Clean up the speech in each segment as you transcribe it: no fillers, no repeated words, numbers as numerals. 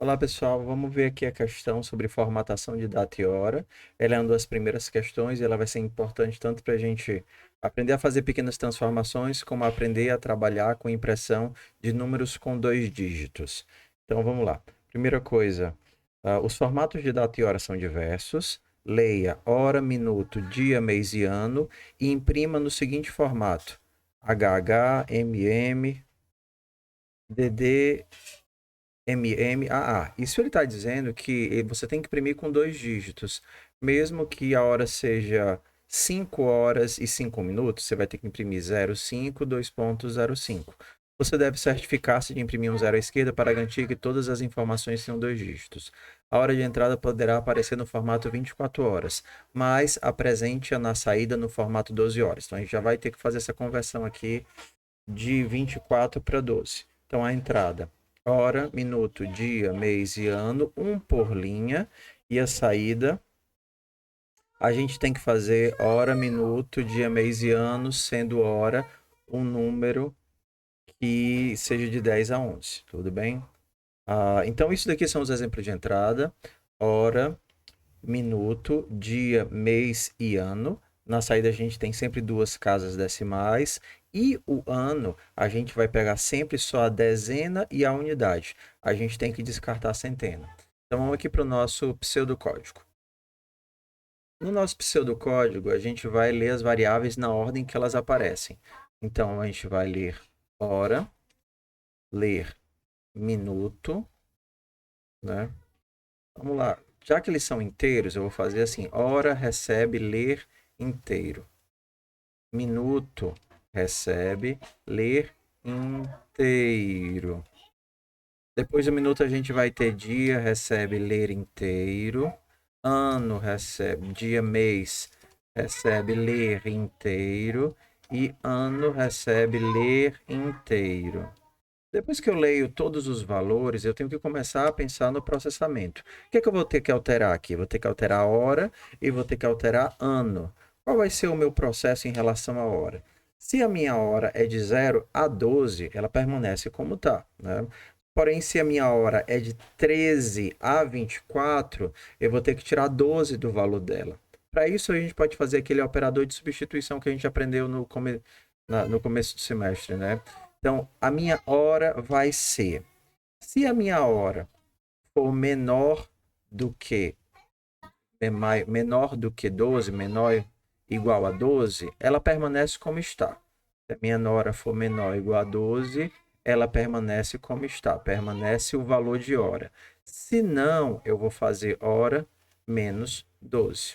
Olá pessoal, vamos ver aqui a questão sobre formatação de data e hora. Ela é uma das primeiras questões e ela vai ser importante tanto para a gente aprender a fazer pequenas transformações, como aprender a trabalhar com impressão de números com dois dígitos. Então vamos lá. Primeira coisa, os formatos de data e hora são diversos. Leia hora, minuto, dia, mês e ano e imprima no seguinte formato: HH, MM, DD, MMA. Isso ele está dizendo que você tem que imprimir com dois dígitos. Mesmo que a hora seja 5 horas e 5 minutos, você vai ter que imprimir 05, 2.05. Você deve certificar-se de imprimir um zero à esquerda para garantir que todas as informações tenham dois dígitos. A hora de entrada poderá aparecer no formato 24 horas, mas apresente-a na saída no formato 12 horas. Então a gente já vai ter que fazer essa conversão aqui de 24 para 12. Então a entrada hora, minuto, dia, mês e ano, um por linha. E a saída, a gente tem que fazer hora, minuto, dia, mês e ano, sendo hora um número que seja de 10 a 11, tudo bem? Então, isso daqui são os exemplos de entrada: hora, minuto, dia, mês e ano. Na saída a gente tem sempre duas casas decimais. E o ano, a gente vai pegar sempre só a dezena e a unidade. A gente tem que descartar a centena. Então vamos aqui para o nosso pseudocódigo. No nosso pseudocódigo, a gente vai ler as variáveis na ordem que elas aparecem. Então a gente vai ler hora, ler minuto, né? Vamos lá. Já que eles são inteiros, eu vou fazer assim: hora recebe ler inteiro. Minuto recebe ler inteiro. Depois do minuto a gente vai ter dia recebe ler inteiro. Ano recebe, dia, mês recebe ler inteiro. E ano recebe ler inteiro. Depois que eu leio todos os valores, eu tenho que começar a pensar no processamento. O que é que eu vou ter que alterar aqui? Vou ter que alterar a hora e vou ter que alterar ano. Qual vai ser o meu processo em relação à hora? Se a minha hora é de 0 a 12, ela permanece como está, né? Porém, se a minha hora é de 13 a 24, eu vou ter que tirar 12 do valor dela. Para isso, a gente pode fazer aquele operador de substituição que a gente aprendeu no começo do semestre, né? Então, a minha hora vai ser, se a minha hora for do que menor do que 12, menor igual a 12, ela permanece como está. Se a minha hora for menor ou igual a 12, ela permanece como está, permanece o valor de hora. Se não, eu vou fazer hora menos 12,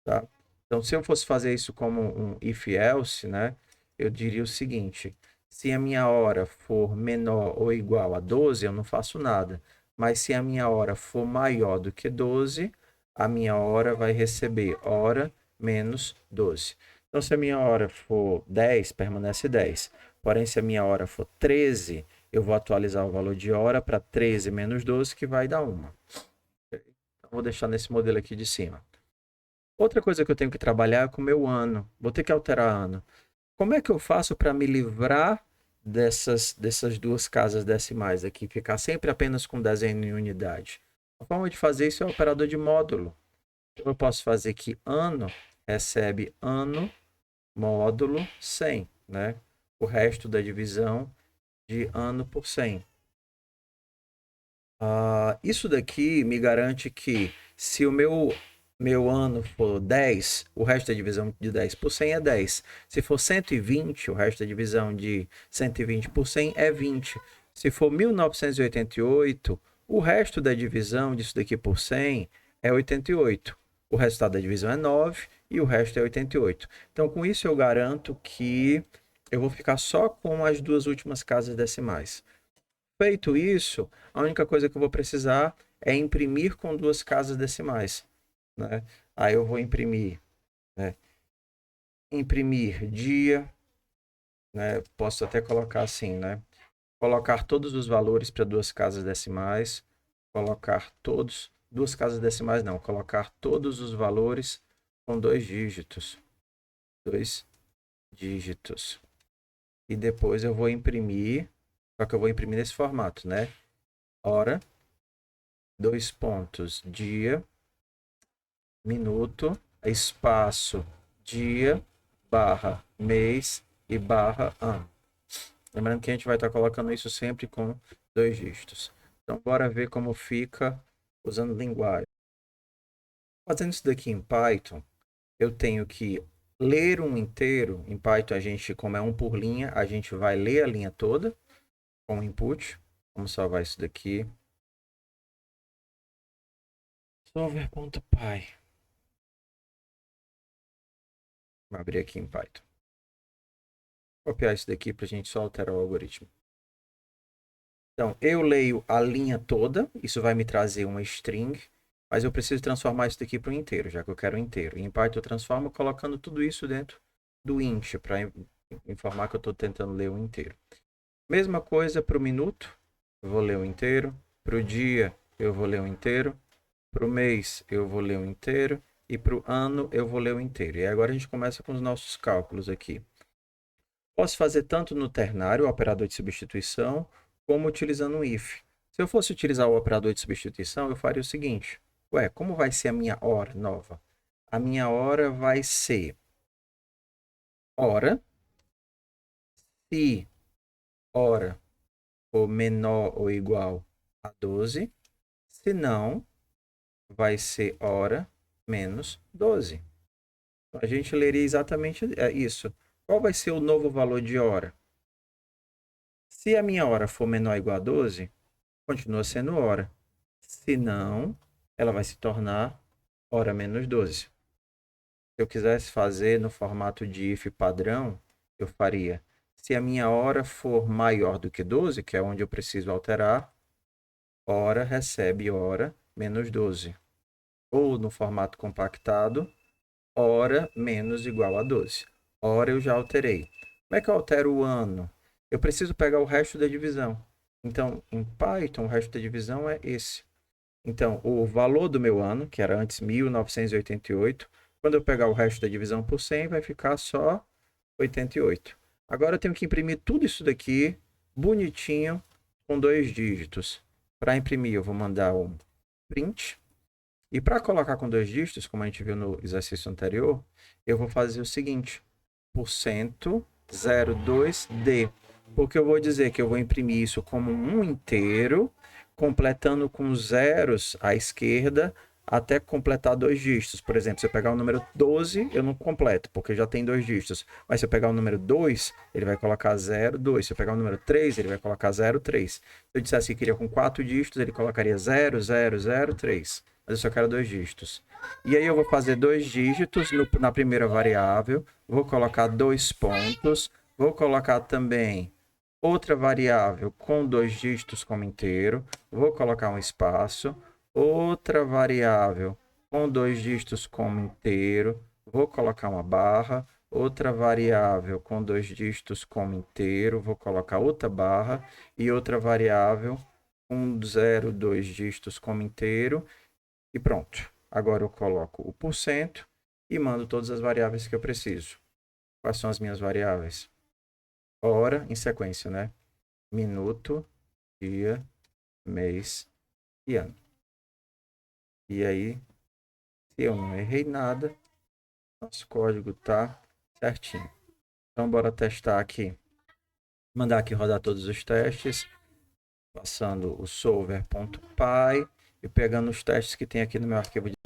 tá? Então, se eu fosse fazer isso como um if else, né, eu diria o seguinte: se a minha hora for menor ou igual a 12, eu não faço nada. Mas se a minha hora for maior do que 12, a minha hora vai receber hora menos 12. Então, se a minha hora for 10, permanece 10. Porém, se a minha hora for 13, eu vou atualizar o valor de hora para 13 menos 12, que vai dar 1. Então, vou deixar nesse modelo aqui de cima. Outra coisa que eu tenho que trabalhar é com o meu ano. Vou ter que alterar ano. Como é que eu faço para me livrar dessas duas casas decimais aqui? Ficar sempre apenas com desenho em unidade. A forma de fazer isso é o operador de módulo. Eu posso fazer que ano recebe ano módulo 100, né? O resto da divisão de ano por 100. Isso daqui me garante que se o meu ano for 10, o resto da divisão de 10 por 100 é 10. Se for 120, o resto da divisão de 120 por 100 é 20. Se for 1988, o resto da divisão disso daqui por 100 é 88. O resultado da divisão é 9 e o resto é 88. Então, com isso, eu garanto que eu vou ficar só com as duas últimas casas decimais. Feito isso, a única coisa que eu vou precisar é imprimir com duas casas decimais, né? Aí eu vou imprimir, né? Imprimir dia, né? Posso até colocar assim, né? Colocar todos os valores para duas casas decimais, colocar todos, duas casas decimais não, colocar todos os valores com dois dígitos. E depois eu vou imprimir, só que eu vou imprimir nesse formato, né? Hora, dois pontos, dia, minuto, espaço, dia, barra, mês e barra, ano. Lembrando que a gente vai estar colocando isso sempre com 2 dígitos. Então, bora ver como fica usando linguagem. Fazendo isso daqui em Python, eu tenho que ler um inteiro. Em Python, a gente, como é um por linha, a gente vai ler a linha toda com input. Vamos salvar isso daqui. Solver.py. Vou abrir aqui em Python. Vou copiar isso daqui para a gente só alterar o algoritmo. Então, eu leio a linha toda. Isso vai me trazer uma string. Mas eu preciso transformar isso daqui para um inteiro, já que eu quero um inteiro. E em Python eu transformo colocando tudo isso dentro do int, para informar que eu estou tentando ler o inteiro. Mesma coisa para o minuto, eu vou ler o inteiro. Para o dia, eu vou ler o inteiro. Para o mês, eu vou ler o inteiro. E para o ano, eu vou ler o inteiro. E agora a gente começa com os nossos cálculos aqui. Posso fazer tanto no ternário, o operador de substituição, como utilizando um if. Se eu fosse utilizar o operador de substituição, eu faria o seguinte. Ué, como vai ser a minha hora nova? A minha hora vai ser hora, se hora for menor ou igual a 12, se não, vai ser hora menos 12. Então, a gente leria exatamente isso. Qual vai ser o novo valor de hora? Se a minha hora for menor ou igual a 12, continua sendo hora. Se não, ela vai se tornar hora menos 12. Se eu quisesse fazer no formato de if padrão, eu faria. Se a minha hora for maior do que 12, que é onde eu preciso alterar, hora recebe hora menos 12. Ou no formato compactado, hora menos igual a 12. Hora eu já alterei. Como é que eu altero o ano? Eu preciso pegar o resto da divisão. Então, em Python, o resto da divisão é esse. Então, o valor do meu ano, que era antes 1988, quando eu pegar o resto da divisão por 100, vai ficar só 88. Agora eu tenho que imprimir tudo isso daqui, bonitinho, com 2 dígitos. Para imprimir, eu vou mandar um print. E para colocar com 2 dígitos, como a gente viu no exercício anterior, eu vou fazer o seguinte, %02D. Porque eu vou dizer que eu vou imprimir isso como um inteiro, completando com zeros à esquerda, até completar 2 dígitos. Por exemplo, se eu pegar o número 12, eu não completo, porque já tem 2 dígitos. Mas se eu pegar o número 2, ele vai colocar 0, 2. Se eu pegar o número 3, ele vai colocar 0, 3. Se eu dissesse que queria com 4 dígitos, ele colocaria 0, 0, 0, 3. Mas eu só quero 2 dígitos. E aí eu vou fazer 2 dígitos na primeira variável, vou colocar 2 pontos, vou colocar também outra variável com 2 dígitos como inteiro, vou colocar um espaço, outra variável com 2 dígitos como inteiro, vou colocar uma barra, outra variável com 2 dígitos como inteiro, vou colocar outra barra, e outra variável com 0, 2 dígitos como inteiro, e pronto. Agora eu coloco o porcento e mando todas as variáveis que eu preciso. Quais são as minhas variáveis? Hora em sequência, né? Minuto, dia, mês e ano. E aí, se eu não errei nada, nosso código tá certinho. Então, bora testar aqui. Mandar aqui rodar todos os testes, passando o solver.py e pegando os testes que tem aqui no meu arquivo de...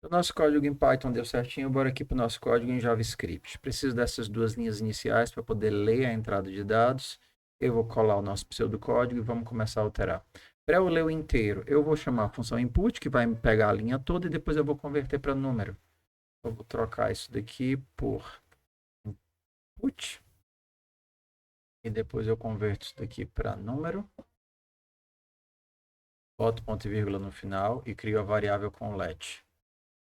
O nosso código em Python deu certinho, bora aqui para o nosso código em JavaScript. Preciso dessas 2 linhas iniciais para poder ler a entrada de dados. Eu vou colar o nosso pseudocódigo e vamos começar a alterar. Para eu ler o inteiro, eu vou chamar a função input, que vai me pegar a linha toda, e depois eu vou converter para número. Eu vou trocar isso daqui por input. E depois eu converto isso daqui para número. Boto ponto e vírgula no final e crio a variável com let.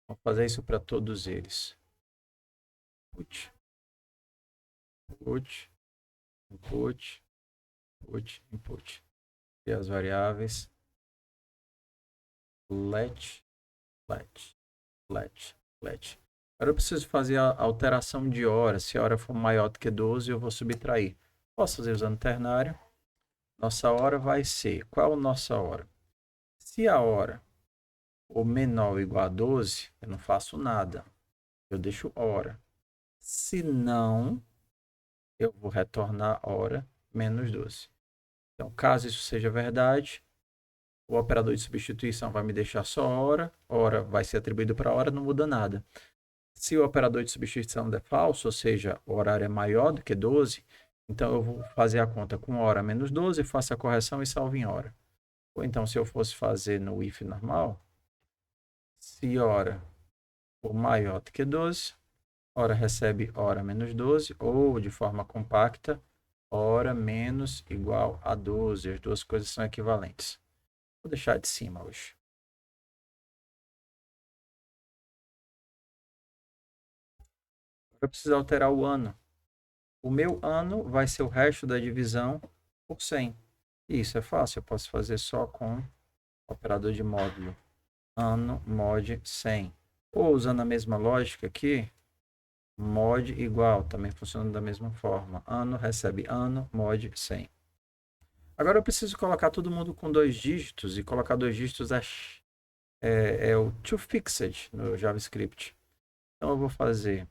Vou fazer isso para todos eles. Input. Input. Input. Input. Input. E as variáveis let. Agora eu preciso fazer a alteração de hora. Se a hora for maior do que 12, eu vou subtrair. Posso fazer usando ternário. Nossa hora vai ser... Qual a nossa hora? Se a hora for menor ou igual a 12, eu não faço nada. Eu deixo hora. Se não, eu vou retornar hora menos 12. Então, caso isso seja verdade, o operador de substituição vai me deixar só hora vai ser atribuído para hora, não muda nada. Se o operador de substituição der falso, ou seja, o horário é maior do que 12, então eu vou fazer a conta com hora menos 12, faço a correção e salvo em hora. Ou então, se eu fosse fazer no if normal, se hora for maior do que 12, hora recebe hora menos 12, ou de forma compacta, hora menos igual a 12. As duas coisas são equivalentes. Vou deixar de cima hoje. Eu preciso alterar o ano. O meu ano vai ser o resto da divisão por 100. E isso é fácil, eu posso fazer só com o operador de módulo. Ano mod 100. Ou usando a mesma lógica aqui, mod igual, também funciona da mesma forma. Ano recebe ano, mod 100. Agora eu preciso colocar todo mundo com 2 dígitos, e colocar 2 dígitos é o toFixed no JavaScript. Então eu vou fazer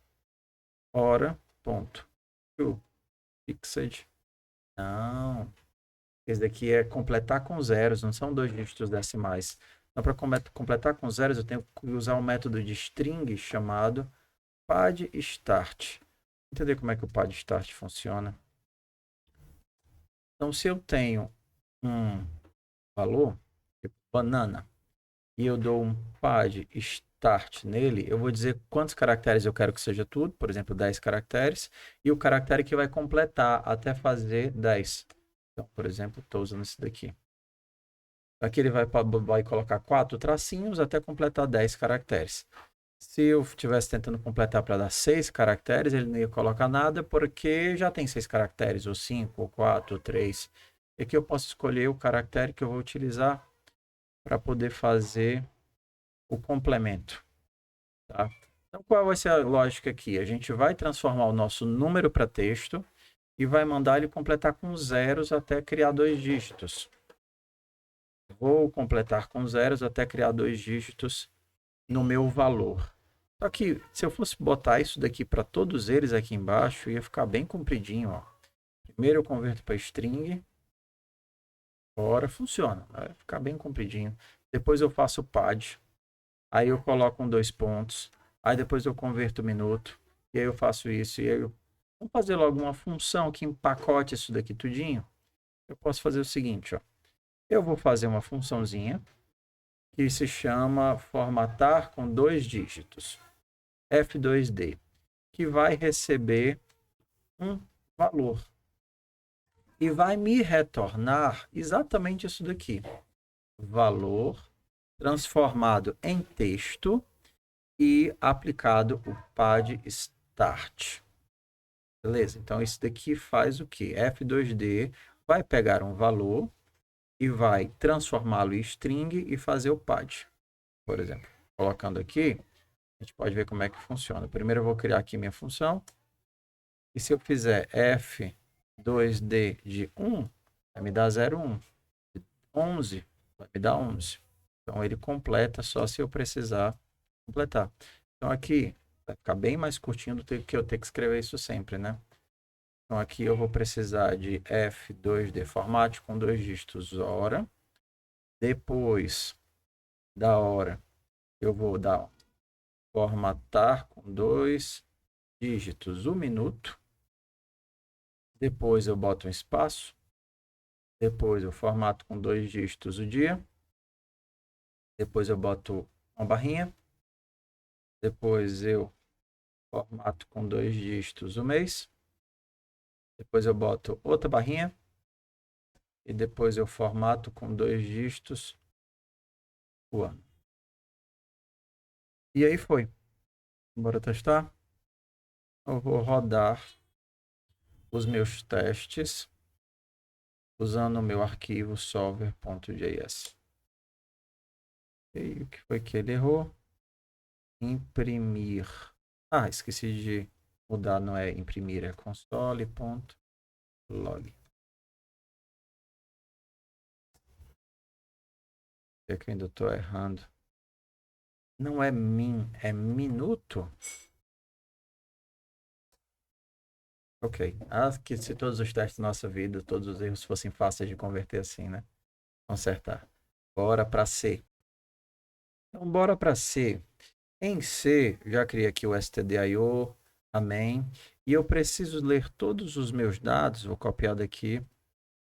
hora.toFixed. Não, esse daqui é completar com zeros, não são 2 dígitos decimais. Então, para completar com zeros, eu tenho que usar um método de string chamado padStart. Entender como é que o padStart funciona? Então, se eu tenho um valor, tipo banana, e eu dou um padStart nele, eu vou dizer quantos caracteres eu quero que seja tudo, por exemplo, 10 caracteres, e o caractere que vai completar até fazer 10. Então, por exemplo, estou usando esse daqui. Aqui ele vai colocar 4 tracinhos até completar 10 caracteres. Se eu estivesse tentando completar para dar 6 caracteres, ele não ia colocar nada, porque já tem 6 caracteres, ou 5, ou 4, ou 3. E aqui eu posso escolher o caractere que eu vou utilizar para poder fazer o complemento. Tá? Então, qual vai ser a lógica aqui? A gente vai transformar o nosso número para texto e vai mandar ele completar com zeros até criar 2 dígitos. Vou completar com zeros até criar 2 dígitos no meu valor. Só que se eu fosse botar isso daqui para todos eles aqui embaixo, ia ficar bem compridinho. Ó. Primeiro eu converto para string. Ora, funciona. Vai ficar bem compridinho. Depois eu faço o pad. Aí eu coloco um 2 pontos. Aí depois eu converto o minuto. E aí eu faço isso. E aí eu... Vamos fazer logo uma função que empacote isso daqui tudinho. Eu posso fazer o seguinte, ó. Eu vou fazer uma funçãozinha que se chama formatar com 2 dígitos, F2D, que vai receber um valor e vai me retornar exatamente isso daqui, valor transformado em texto e aplicado o padStart. Beleza? Então, isso daqui faz o quê? F2D vai pegar um valor e vai transformá-lo em string e fazer o pad. Por exemplo, colocando aqui, a gente pode ver como é que funciona. Primeiro eu vou criar aqui minha função. E se eu fizer F2D de 1, vai me dar 0, 1. 11, vai me dar 11. Então, ele completa só se eu precisar completar. Então, aqui vai ficar bem mais curtinho do que eu ter que escrever isso sempre, né? Então, aqui eu vou precisar de F2D formate com 2 dígitos hora. Depois da hora, eu vou dar formatar com 2 dígitos o minuto. Depois eu boto um espaço. Depois eu formato com 2 dígitos o dia. Depois eu boto uma barrinha. Depois eu formato com 2 dígitos o mês. Depois eu boto outra barrinha. E depois eu formato com 2 dígitos o ano. E aí foi. Bora testar? Eu vou rodar os meus testes usando o meu arquivo solver.js. E o que foi que ele errou? Imprimir. Ah, esqueci de mudar, não é imprimir, é console.log. É que eu ainda estou errando. Não é min, é minuto? Ok. Ah, que se todos os testes da nossa vida, todos os erros fossem fáceis de converter assim, né? Consertar. Bora para C. Então, bora para C. Em C, já criei aqui o stdio, amém. E eu preciso ler todos os meus dados, vou copiar daqui,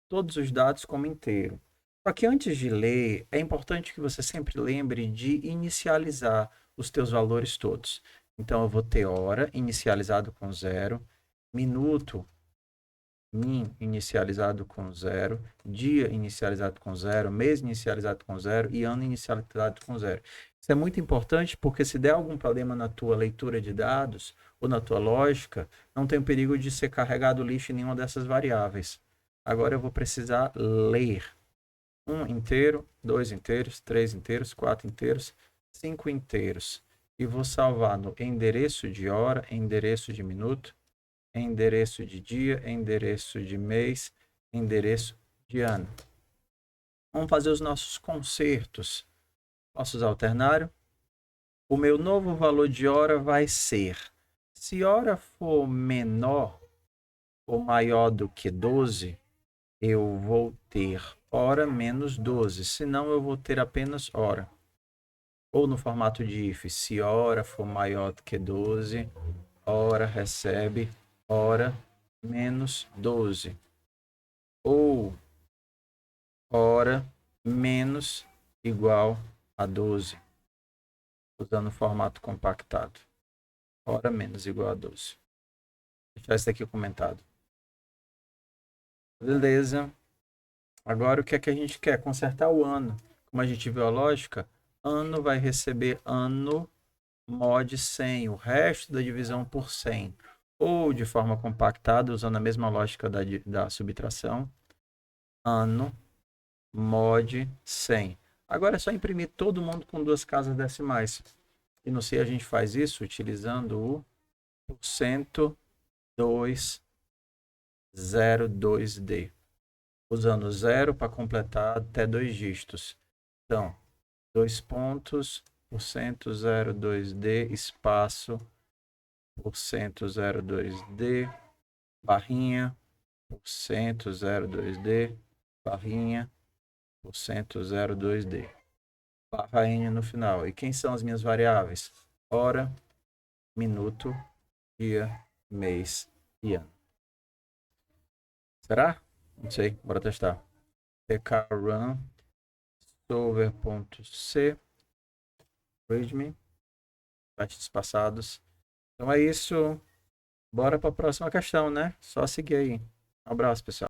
todos os dados como inteiro. Só que antes de ler, é importante que você sempre lembre de inicializar os teus valores todos. Então, eu vou ter hora inicializado com 0, minuto min inicializado com 0, dia inicializado com 0, mês inicializado com 0 e ano inicializado com 0. Isso é muito importante porque se der algum problema na tua leitura de dados ou na tua lógica, não tem o perigo de ser carregado lixo em nenhuma dessas variáveis. Agora eu vou precisar ler 1 inteiro, 2 inteiros, 3 inteiros, 4 inteiros, 5 inteiros. E vou salvar no endereço de hora, endereço de minuto, endereço de dia, endereço de mês, endereço de ano. Vamos fazer os nossos concertos. Posso usar o ternário? O meu novo valor de hora vai ser, se hora for menor ou maior do que 12, eu vou ter hora menos 12, senão eu vou ter apenas hora. Ou no formato de if, se hora for maior do que 12, hora recebe hora menos 12. Ou hora menos igual a 12, usando o formato compactado. Hora menos igual a 12. Vou deixar isso aqui comentado. Beleza. Agora o que é que a gente quer? Consertar o ano. Como a gente viu a lógica, ano vai receber ano mod 100, o resto da divisão por 100. Ou de forma compactada, usando a mesma lógica da subtração, ano mod 100. Agora é só imprimir todo mundo com duas casas decimais. E no C a gente faz isso utilizando o porcento 202D. Usando 0 para completar até 2 dígitos. Então, 2 pontos, porcento 02D, espaço, porcento 02D, barrinha, porcento 02D, barrinha, porcento 02D. Barra N no final. E quem são as minhas variáveis? Hora, minuto, dia, mês e ano. Será? Não sei, bora testar. pkrun solver.c readme testes passados. Então é isso. Bora para a próxima questão, né? Só seguir aí. Um abraço, pessoal.